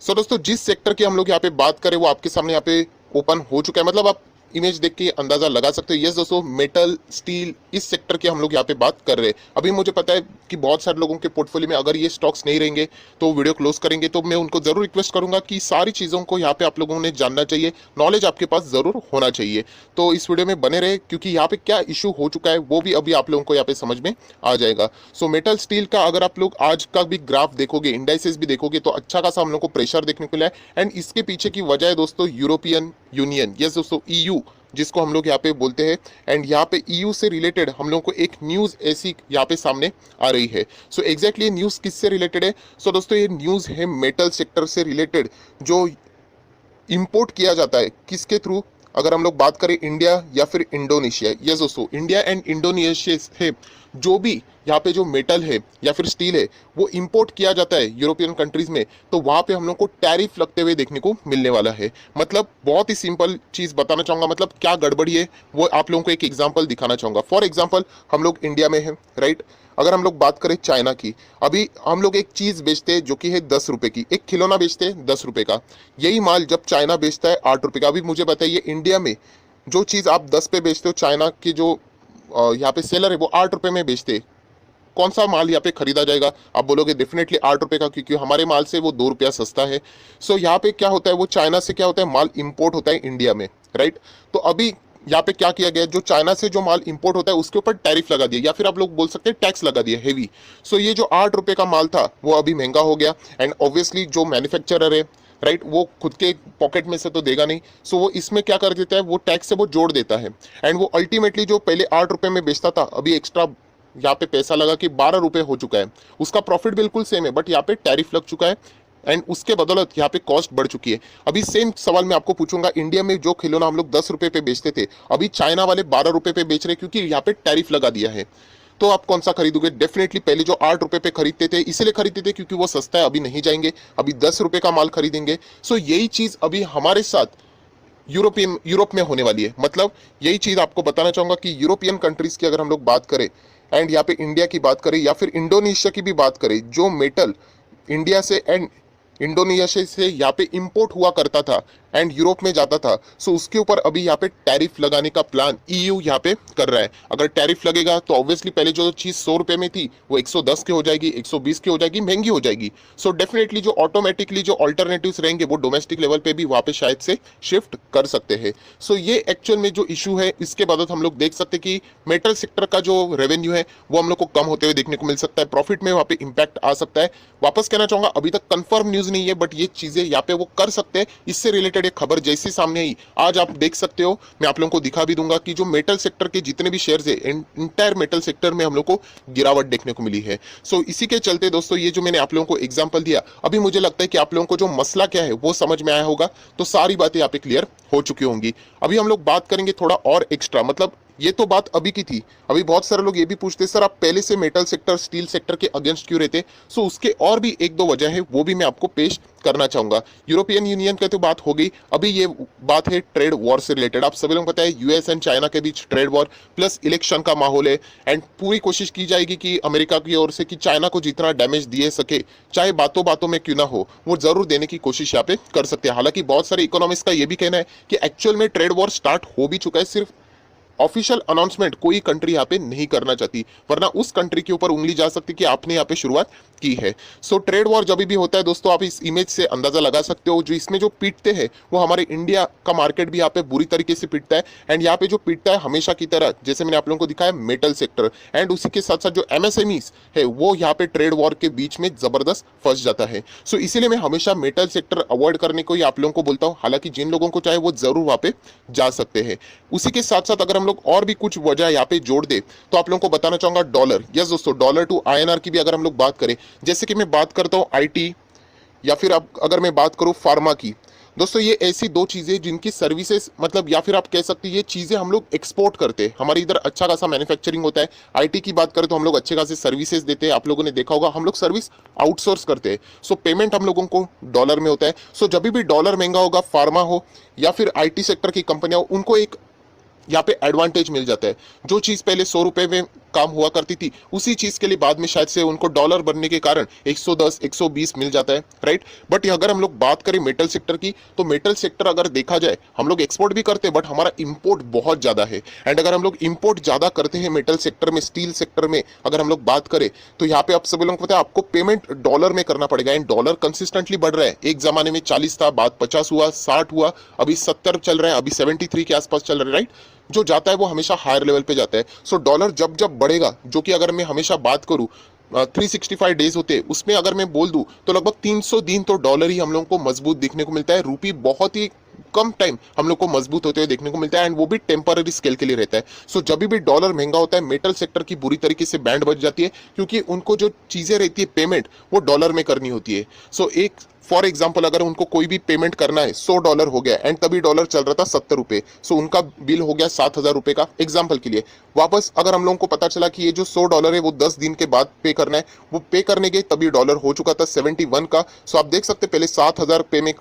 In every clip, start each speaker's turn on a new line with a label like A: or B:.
A: सो दोस्तों, जिस सेक्टर की हम लोग यहाँ पे बात करें वो आपके सामने यहाँ पे ओपन हो चुका है, मतलब आप इमेज देख के अंदाजा लगा सकते हो। यस दोस्तों, मेटल स्टील इस सेक्टर की हम लोग यहाँ पे बात कर रहे हैं। अभी मुझे पता है कि बहुत सारे लोगों के पोर्टफोलियो में अगर ये स्टॉक्स नहीं रहेंगे तो वीडियो क्लोज करेंगे, तो मैं उनको जरूर रिक्वेस्ट करूंगा कि सारी चीज़ों को यहाँ पे आप लोगों ने जानना चाहिए, नॉलेज आपके पास जरूर होना चाहिए। तो इस वीडियो में बने रहे, क्योंकि यहाँ पे क्या इशू हो चुका है वो भी अभी आप लोगों को यहाँ पे समझ में आ जाएगा। सो मेटल स्टील का अगर आप लोग आज का भी ग्राफ देखोगे, इंडाइसेस भी देखोगे, तो अच्छा खासा हम लोग को प्रेशर देखने को मिला है। एंड इसके पीछे की वजह है दोस्तों यूरोपियन यूनियन, यस दोस्तों ईयू जिसको हम लोग यहाँ पे बोलते हैं। एंड यहाँ पे ईयू से रिलेटेड हम लोग को एक न्यूज़ ऐसी यहाँ पे सामने आ रही है। सो एग्जैक्टली ये न्यूज़ किससे रिलेटेड है? सो दोस्तों, ये न्यूज़ है मेटल सेक्टर से रिलेटेड, जो इंपोर्ट किया जाता है किसके थ्रू? अगर हम लोग बात करें इंडिया या फिर इंडोनेशिया, यस दोस्तों, इंडिया एंड इंडोनेशिया से जो भी यहाँ पे जो मेटल है या फिर स्टील है वो इंपोर्ट किया जाता है यूरोपियन कंट्रीज में, तो वहाँ पे हम लोग को टैरिफ लगते हुए देखने को मिलने वाला है। मतलब बहुत ही सिंपल चीज़ बताना चाहूँगा, मतलब क्या गड़बड़ी है वो आप लोगों को एक एग्जाम्पल दिखाना चाहूँगा। फॉर एग्जाम्पल, हम लोग इंडिया में हैं, राइट? अगर हम लोग बात करें चाइना की, अभी हम लोग एक चीज़ बेचते हैं जो कि है 10 रुपए की, एक खिलौना बेचते हैं 10 रुपए का। यही माल जब चाइना बेचता है 8 रुपए का। अभी मुझे बताइए, इंडिया में जो चीज़ आप 10 पे बेचते हो, चाइना की जो यहाँ पे सेलर है वो 8 रुपए में बेचते हैं, कौन सा माल यहाँ पे खरीदा जाएगा? आप बोलोगे डेफिनेटली 8 रुपए का, क्योंकि हमारे माल से वो 2 रुपया सस्ता है। सो यहाँ पे क्या होता है, वो चाइना से क्या होता है, माल इंपोर्ट होता है इंडिया में, राइट? तो अभी यहाँ पे क्या किया गया, जो चाइना से जो माल इंपोर्ट होता है उसके ऊपर टैरिफ लगा दिया, या फिर आप लोग बोल सकते हैं टैक्स लगा दिया हेवी। सो ये जो 8 रुपए का माल था वो अभी महंगा हो गया। एंड ऑब्वियसली जो मैन्युफैक्चरर है, राइट, वो खुद के पॉकेट में से तो देगा नहीं, सो वो इसमें क्या कर देता है, वो टैक्स से वो जोड़ देता है। एंड वो अल्टीमेटली जो पहले 8 रुपए में बेचता था, अभी एक्स्ट्रा यहाँ पे पैसा लगा कि 12 रुपए हो चुका है। उसका प्रॉफिट बिल्कुल सेम है, बट यहाँ पे टैरिफ लग चुका है एंड उसके बदौलत यहाँ पे कॉस्ट बढ़ चुकी है। अभी सेम सवाल मैं आपको पूछूंगा, इंडिया में जो खिलौना हम लोग 10 रुपए पे बेचते थे, अभी चाइना वाले 12 रुपए पे बेच रहे हैं, क्योंकि यहाँ पे टैरिफ लगा दिया है। तो आप कौन सा खरीदोगे? डेफिनेटली पहले जो 8 रुपए पे खरीदते थे, इसलिए खरीदते थे क्योंकि वो सस्ता है, अभी नहीं जाएंगे, अभी 10 रुपए का माल खरीदेंगे। सो यही चीज अभी हमारे साथ यूरोप में होने वाली है। मतलब यही चीज आपको बताना चाहूंगा कि यूरोपियन कंट्रीज की अगर हम लोग बात करें एंड यहाँ पे इंडिया की बात करें या फिर इंडोनेशिया की भी बात करें, जो मेटल इंडिया से एंड इंडोनेशिया से यहाँ पे इंपोर्ट हुआ करता था एंड यूरोप में जाता था, सो उसके ऊपर अभी यहाँ पे टैरिफ लगाने का प्लान ईयू यहाँ पे कर रहा है। अगर टैरिफ लगेगा तो ऑब्वियसली पहले जो चीज़ 100 रुपए में थी वो 110 की हो जाएगी, 120 की हो जाएगी, महंगी हो जाएगी। सो डेफिनेटली जो ऑटोमेटिकली जो ऑल्टरनेटिव्स रहेंगे वो डोमेस्टिक लेवल पे भी वहाँ पे शायद से शिफ्ट कर सकते हैं। सो ये एक्चुअल में जो इशू है, इसके बाद हम लोग देख सकते हैं कि मेटल सेक्टर का जो रेवेन्यू है वो हम लोग को कम होते हुए देखने को मिल सकता है, प्रॉफिट में वहाँ पे इंपैक्ट आ सकता है। वापस कहना चाहूंगा, अभी तक कंफर्म न्यूज नहीं है, बट ये चीजें यहाँ पे वो कर सकते हैं। इससे रिलेटेड एक खबर जैसी सामने आई, आज आप देख सकते हो, मैं आप लोगों को दिखा भी दूंगा कि जो मेटल सेक्टर के जितने भी शेयर्स है, इंटायर मेटल सेक्टर में हम लोग को गिरावट देखने को मिली है। सो इसी के चलते दोस्तों, ये जो मैंने आप लोगों को एग्जांपल दिया, अभी मुझे लगता है कि आप लोगों को जो मसला क्या है वो समझ में आया होगा, तो सारी बातें यहाँ पे क्लियर हो चुकी होंगी। अभी हम लोग बात करेंगे थोड़ा और एक्स्ट्रा, मतलब ये तो बात अभी की थी। अभी बहुत सारे लोग ये भी पूछते हैं, सर आप पहले से मेटल सेक्टर, स्टील सेक्टर के अगेंस्ट क्यों रहते? सो उसके और भी एक दो वजह है, वो भी मैं आपको पेश करना चाहूंगा। यूरोपियन यूनियन की तो बात हो गई, अभी ये बात है ट्रेड वॉर से रिलेटेड। आप सभी लोग पता है यूएस एंड चाइना के बीच ट्रेड वॉर प्लस इलेक्शन का माहौल है, एंड पूरी कोशिश की जाएगी कि अमेरिका की ओर से कि चाइना को जितना डैमेज दिए सके, चाहे बातों बातों में क्यों ना हो, वो जरूर देने की कोशिश यहाँ पे कर सकते हैं। हालांकि बहुत सारे इकोनॉमिस्ट का ये भी कहना है कि एक्चुअल में ट्रेड वॉर स्टार्ट हो भी चुका है, सिर्फ ऑफिशियल अनाउंसमेंट कोई कंट्री यहाँ पे नहीं करना चाहती, वरना उस कंट्री के ऊपर उंगली जा सकती कि आपने यहाँ पे शुरुआत की है। सो ट्रेड वॉर जब भी होता है दोस्तों, आप इस इमेज से अंदाजा लगा सकते हो, जो इसमें जो पीटते हैं वो हमारे इंडिया का मार्केट भी यहाँ पे बुरी तरीके से पीटता है। एंड यहाँ पे जो पीटता है हमेशा की तरह, जैसे मैंने आप लोगों को दिखाया, मेटल सेक्टर, एंड उसी के साथ साथ जो एमएसएमईज है वो यहाँ पे ट्रेड वॉर के बीच में जबरदस्त फंस जाता है। सो इसीलिए मैं हमेशा मेटल सेक्टर अवॉइड करने को ही आप लोगों को बोलता हूँ। हालांकि जिन लोगों को चाहे वो जरूर वहाँ पे जा सकते हैं। उसी के साथ साथ अगर हम लोग और भी कुछ वजह यहाँ पे जोड़ दे तो आप लोगों को बताना चाहूंगा डॉलर। यस दोस्तों, डॉलर टू आईएनआर की भी अगर हम लोग बात करें, जैसे कि मैं बात करता हूँ आईटी, या फिर अब अगर मैं बात करूँ फार्मा की, दोस्तों ये ऐसी दो चीज़ें जिनकी सर्विसेज, मतलब या फिर आप कह सकते हैं ये चीज़ें हम लोग एक्सपोर्ट करते हैं, हमारे इधर अच्छा खासा मैन्युफैक्चरिंग होता है। आईटी की बात करें तो हम लोग अच्छे खासे सर्विसेज देते हैं, आप लोगों ने देखा होगा हम लोग सर्विस आउटसोर्स करते हैं। सो पेमेंट हम लोगों को डॉलर में होता है। सो जब भी डॉलर महंगा होगा, फार्मा हो या फिर आईटी सेक्टर की कंपनियां हो, उनको एक यहाँ पे एडवांटेज मिल जाता है। जो चीज़ पहले 100 रुपए में काम हुआ करती थी, उसी चीज के लिए बाद में शायद से उनको डॉलर बनने के कारण 110 120 मिल जाता है, राइट। बट अगर हम लोग बात करें मेटल सेक्टर की, तो मेटल सेक्टर अगर देखा जाए हम लोग एक्सपोर्ट भी करते हैं बट हमारा इंपोर्ट बहुत ज्यादा है। एंड अगर हम लोग इंपोर्ट ज्यादा करते हैं मेटल सेक्टर में, स्टील सेक्टर में अगर हम लोग बात करें, तो यहाँ पे आप सभी लोगों को पता है आपको पेमेंट डॉलर में करना पड़ेगा। एंड डॉलर कंसिस्टेंटली बढ़ रहा है, एक जमाने में 40 था, बाद 50 हुआ, 60 हुआ, अभी 70 चल रहा है, अभी 73 के आसपास चल रहा है, राइट। जो जाता है वो हमेशा हायर लेवल पे जाता है। सो डॉलर जब जब बढ़ेगा, जो कि अगर मैं हमेशा बात करूं 365 डेज होते हैं, उसमें अगर मैं बोल दूं तो लगभग 300 दिन तो डॉलर ही हम लोगों को मजबूत दिखने को मिलता है। रूपी बहुत ही कम टाइम हम लोग को मजबूत होते हुए देखने को मिलता है, एंड वो भी टेम्पररी स्केल के लिए रहता है। सो जब भी डॉलर महंगा होता है, मेटल सेक्टर की बुरी तरीके से बैंड बच जाती है, क्योंकि उनको जो चीजें रहती है पेमेंट वो डॉलर में करनी होती है। सो एक फॉर एग्जाम्पल अगर उनको कोई भी पेमेंट करना है, $100 हो गया एंड तभी डॉलर चल रहा था 70 रुपए, सो उनका बिल हो गया 7,000 रुपए का, एग्जाम्पल के लिए। वापस अगर हम लोगों को पता चला कि ये जो $100 है वो 10 दिन के बाद पे करना है, वो पे करने के तभी डॉलर हो चुका था 71 का। सो आप देख सकते पहले 7,000 पे में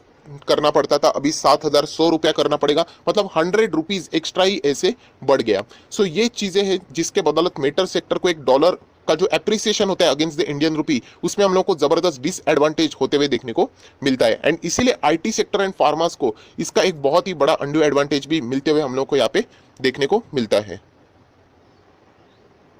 A: करना पड़ता था, अभी 7,100 रुपया करना पड़ेगा, मतलब 100 रुपीज एक्स्ट्रा ही ऐसे बढ़ गया। सो ये चीजें हैं जिसके बदौलत मेटल सेक्टर को एक डॉलर का जो एप्रिसिएशन होता है अगेंस्ट द इंडियन रुपी, उसमें हम लोग को जबरदस्त डिसएडवांटेज होते हुए देखने को मिलता है। एंड इसीलिए आईटी सेक्टर एंड फार्मास को इसका एक बहुत ही बड़ा अंडू एडवांटेज भी मिलते हुए हम लोग को यहाँ पे देखने को मिलता है।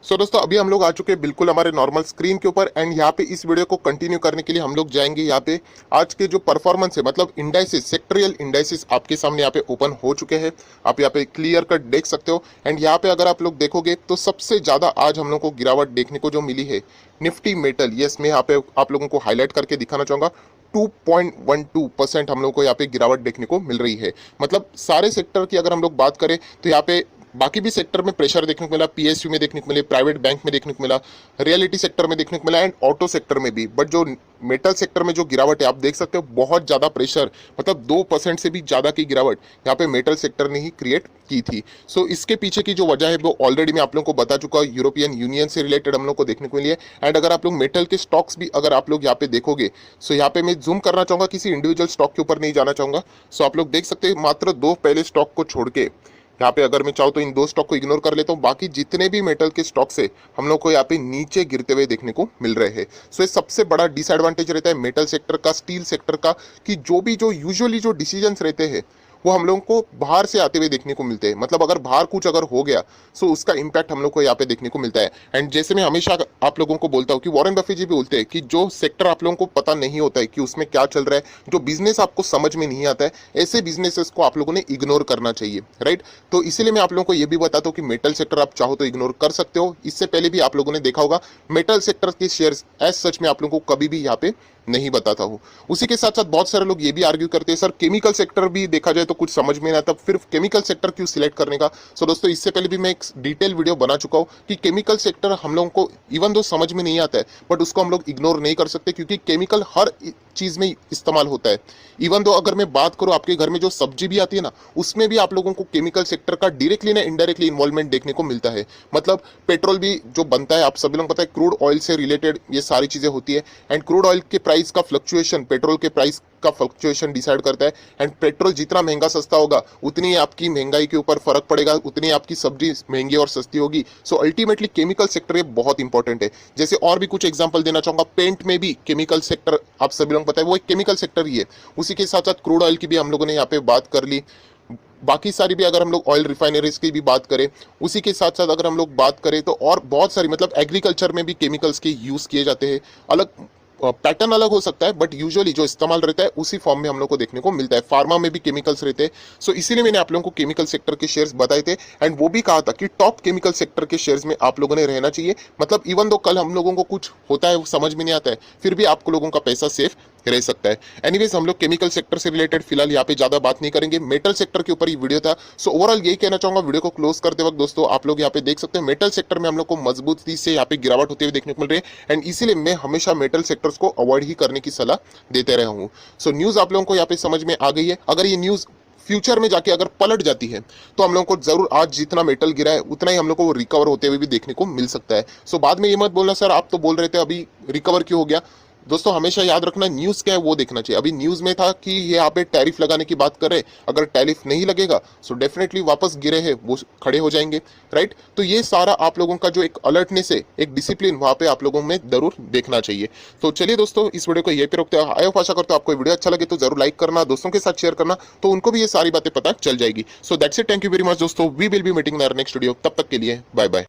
A: सो दोस्तों अभी हम लोग आ चुके हैं बिल्कुल हमारे नॉर्मल स्क्रीन के ऊपर, एंड यहाँ पे इस वीडियो को कंटिन्यू करने के लिए हम लोग जाएंगे यहाँ पे आज के जो परफॉर्मेंस है, मतलब इंडाइसिस, सेक्टरियल इंडाइसिस आपके सामने यहाँ पे ओपन हो चुके हैं, आप यहाँ पे क्लियर कट देख सकते हो। एंड यहाँ पे अगर आप लोग देखोगे तो सबसे ज्यादा आज हम लोग को गिरावट देखने को जो मिली है निफ्टी मेटल, यस मैं यहाँ पे आप लोगों को हाईलाइट करके दिखाना चाहूंगा, 2.12% हम लोग को यहाँ पे गिरावट देखने को मिल रही है। मतलब सारे सेक्टर की अगर हम लोग बात करें तो यहाँ पे बाकी भी सेक्टर में प्रेशर देखने को मिला, पीएसयू में देखने को मिले, प्राइवेट बैंक में देखने को मिला, रियलिटी सेक्टर में देखने को मिला, एंड ऑटो सेक्टर में भी। बट जो मेटल सेक्टर में जो गिरावट है आप देख सकते हो, बहुत ज्यादा प्रेशर, मतलब 2% से भी ज्यादा की गिरावट यहाँ पे मेटल सेक्टर ने ही क्रिएट की थी। सो इसके पीछे की जो वजह है वो ऑलरेडी मैं आप लोगों को बता चुका हूँ, यूरोपियन यूनियन से रिलेटेड हम लोग को देखने को मिली है। एंड अगर आप लोग मेटल के स्टॉक्स भी अगर आप लोग यहाँ पे देखोगे, सो यहाँ पे मैं जूम करना चाहूंगा, किसी इंडिविजुअल स्टॉक के ऊपर नहीं जाना चाहूंगा। सो आप लोग देख सकते हैं मात्र 2 पहले स्टॉक को छोड़ के यहाँ पे अगर मैं चाहूँ तो इन 2 स्टॉक को इग्नोर कर लेता हूँ, बाकी जितने भी मेटल के स्टॉक से हम लोग को यहाँ पे नीचे गिरते हुए देखने को मिल रहे हैं। सो ये सबसे बड़ा डिसएडवांटेज रहता है मेटल सेक्टर का, स्टील सेक्टर का, कि जो यूजुअली जो डिसीजंस रहते हैं वो हम लोगों को बाहर से आते हुए देखने को मिलते हैं। मतलब अगर बाहर कुछ अगर हो गया सो उसका इंपैक्ट हम लोग को यहाँ पे देखने को मिलता है। एंड जैसे मैं हमेशा आप लोगों को बोलता हूँ कि वॉरेन बफेट जी भी बोलते हैं कि जो सेक्टर आप लोगों को पता नहीं होता है कि उसमें क्या चल रहा है, जो बिजनेस आपको समझ में नहीं आता है, ऐसे बिजनेसेस को आप लोगों ने इग्नोर करना चाहिए, राइट। तो इसीलिए मैं आप लोगों को ये भी बताता हूँ कि मेटल सेक्टर आप चाहो तो इग्नोर कर सकते हो। इससे पहले भी आप लोगों ने देखा होगा मेटल सेक्टर के शेयर्स एज सच में आप लोगों को कभी भी यहाँ पे नहीं बताता हूँ। उसी के साथ साथ बहुत सारे लोग ये भी आर्ग्यू करते हैं सर केमिकल सेक्टर भी देखा जाए तो कुछ समझ में नहीं आता, फिर केमिकल सेक्टर क्यों सिलेक्ट करने का। सो दोस्तों इससे पहले भी मैं एक डिटेल वीडियो बना चुका हूँ कि केमिकल सेक्टर हम लोगों को इवन दो समझ में नहीं आता है बट उसको हम लोग इग्नोर नहीं कर सकते, क्योंकि केमिकल हर चीज में इस्तेमाल होता है। इवन दो अगर मैं बात करूँ आपके घर में जो सब्जी भी आती है ना, उसमें भी आप लोगों को केमिकल सेक्टर का डायरेक्टली ना इनडायरेक्टली इन्वॉल्वमेंट देखने को मिलता है। मतलब पेट्रोल भी जो बनता है, आप सभी लोग पता है क्रूड ऑयल से रिलेटेड ये सारी चीजें होती है। एंड क्रूड ऑयल के प्राइस का फ्लक्चुएशन पेट्रोल के प्राइस का फ्लक्चुएशन डिसाइड करता है। एंड पेट्रोल जितना महंगा सस्ता होगा उतनी आपकी महंगाई के ऊपर फर्क पड़ेगा, उतनी आपकी सब्जी महंगी और सस्ती होगी। सो अल्टीमेटली केमिकल सेक्टर ये बहुत इंपॉर्टेंट है। जैसे और भी कुछ एग्जांपल देना चाहूंगा, पेंट में भी केमिकल सेक्टर आप सभी लोग पता है वो एक केमिकल सेक्टर ही है। उसी के साथ साथ क्रूड ऑयल की भी हम लोगों ने यहाँ पे बात कर ली, बाकी सारी भी अगर हम लोग ऑयल रिफाइनरीज की भी बात करें, उसी के साथ साथ अगर हम लोग बात करें तो और बहुत सारी, मतलब एग्रीकल्चर में भी केमिकल्स के यूज किए जाते हैं। अलग पैटर्न अलग हो सकता है बट यूजुअली जो इस्तेमाल रहता है उसी फॉर्म में हम लोग को देखने को मिलता है। फार्मा में भी केमिकल्स रहते हैं। सो इसीलिए मैंने आप लोगों को केमिकल सेक्टर के शेयर्स बताए थे एंड वो भी कहा था कि टॉप केमिकल सेक्टर के शेयर्स में आप लोगों ने रहना चाहिए। मतलब इवन दो कल हम लोगों को कुछ होता है वो समझ में नहीं आता है, फिर भी आप लोगों का पैसा सेफ रह सकता है। एनीवेज हम लोग केमिकल सेक्टर से रिलेटेड फिलहाल यहाँ पे ज्यादा बात नहीं करेंगे, मेटल सेक्टर के ऊपर ही वीडियो था। सो ओवरऑल यही कहना चाहूंगा वीडियो को क्लोज करते वक्त दोस्तों, आप लोग यहाँ पे देख सकते हैं मेटल सेक्टर में हम लोग को मजबूती से यहाँ पे गिरावट होते हुए देखने को मिल रही है। एंड इसीलिए मैं हमेशा मेटल सेक्टर्स को अवॉइड ही करने की सलाह देते रहा हूँ। सो न्यूज आप लोगों को यहाँ पे समझ में आ गई है। अगर ये न्यूज फ्यूचर में जाके अगर पलट जाती है तो हम लोगों को जरूर आज जितना मेटल गिरा है उतना ही हम लोग को रिकवर होते हुए भी देखने को मिल सकता है। सो बाद में ये मत बोलना सर आप तो बोल रहे थे अभी रिकवर क्यों हो गया। दोस्तों हमेशा याद रखना, न्यूज़ क्या है वो देखना चाहिए। अभी न्यूज़ में था कि ये यहाँ पे टैरिफ लगाने की बात कर रहे हैं, अगर टैरिफ नहीं लगेगा सो डेफिनेटली वापस गिरे हैं वो खड़े हो जाएंगे, राइट। तो ये सारा आप लोगों का जो एक अलर्टनेस है, एक डिसिप्लिन वहाँ पे आप लोगों में जरूर देखना चाहिए। तो चलिए दोस्तों, इस वीडियो को यहीं पे रोकते हैं। आई होप आशा करते हो आपको वीडियो अच्छा लगे तो जरूर लाइक करना, दोस्तों के साथ शेयर करना, तो उनको भी ये सारी बातें पता चल जाएगी। So that's it, thank you very much दोस्तों, we will be meeting in our next video. तब तक के लिए बाय बाय।